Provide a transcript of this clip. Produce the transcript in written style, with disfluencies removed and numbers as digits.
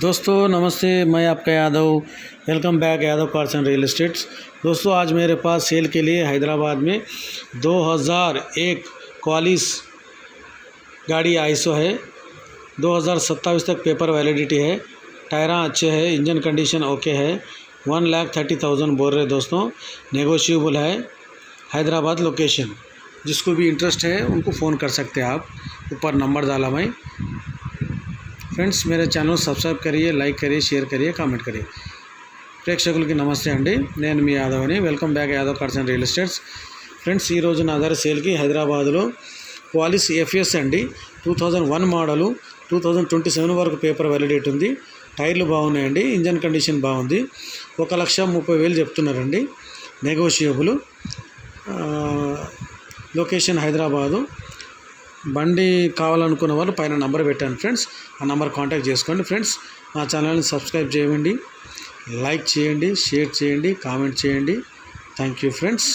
दोस्तों नमस्ते, मैं आपका Yadav. Welcome back Yadav cars and real estates. दोस्तों आज मेरे पास सेल के लिए हैदराबाद में 2001 क्वालिस गाड़ी आईसो है। 2027 तक पेपर वैलिडिटी है। टायरा अच्छे है, इंजन कंडीशन ओके है। 1,30,000 बोल रहे दोस्तों, नेगोशिएबल है। हैदराबाद लोकेशन, जिसको भी इंटरेस्ट है उनको फ़ोन कर सकते हैं आप। ऊपर नंबर डाला मैं। ఫ్రెండ్స్ मेरे ఛానల్ సబ్స్క్రైబ్ करिए, లైక్ करिए, షేర్ करिए, కామెంట్ करिए। ప్రేక్షకులకి నమస్తే అండి, నేను మీ యాదవ్ అని। Welcome back Yadav cars and real estates. Friends ఈరోజు నా దగ్గర సేల్కి హైదరాబాద్లో క్వాలిస్ ఎఫ్ఎస్ అండి, 2001 మోడలు, 2027 వరకు పేపర్ వ్యాలిడిటీ ఉంది। టైర్లు బాగున్నాయండి, ఇంజన్ కండిషన్ బాగుంది। 1,30,000 చెప్తున్నారండి, నెగోషియబుల్। లొకేషన్ హైదరాబాదు। బండి కావాలనుకున్న వాళ్ళు పైన నంబర్ పెట్టాను ఫ్రెండ్స్, ఆ నంబర్ కాంటాక్ట్ చేసుకోండి ఫ్రెండ్స్। మా ఛానల్ని సబ్స్క్రైబ్ చేయండి, లైక్ చేయండి, షేర్ చేయండి, కామెంట్ చేయండి। Thank you friends.